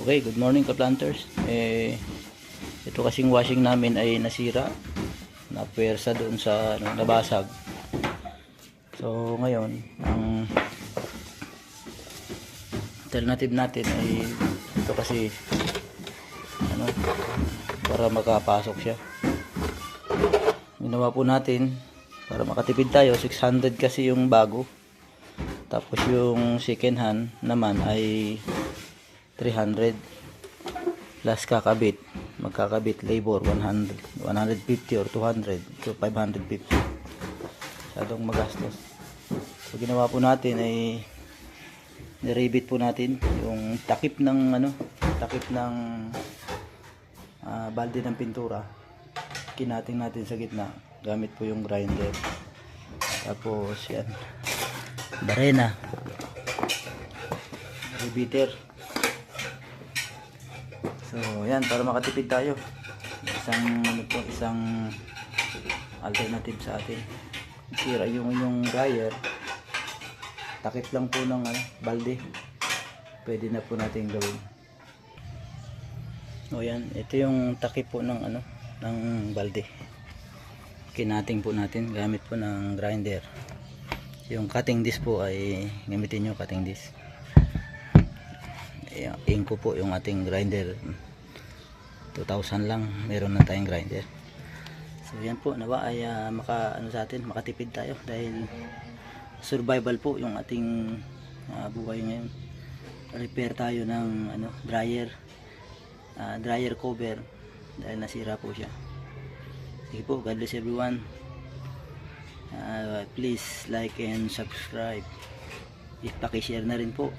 Okay, good morning ka-planters. Ito kasing washing namin ay nasira, napuwersa doon sa nabasag. So ngayon, ang alternative natin ay ito kasi para makapasok siya. Ginawa po natin para makatipid tayo, 600 kasi yung bago. Tapos yung second hand naman ay 300 plus kakabit, magkakabit labor 100, 150 or 200 to 550. Masyadong magastos. So ginawa po natin ay niribit po natin yung takip ng balde ng pintura. Kinating natin sa gitna gamit po yung grinder. Tapos yan, barena, rebiter. So yan, para makatipid tayo, isang alternative sa atin. Sira yung inyong dryer, takip lang po ng balde, pwede na po natin gawin. O yan, ito yung takip po ng ng balde. Kinating po natin gamit po ng grinder. Yung cutting disc po ay gamitin nyo cutting disc. Inko po yung ating grinder, 2,000 lang, meron na tayong grinder. So yan po, nawa ay sa atin, makatipid tayo dahil survival po yung ating buhay ngayon. Repair tayo ng dryer cover dahil nasira po siya. Sige po, God bless everyone. Please like and subscribe. Pakishare na rin po.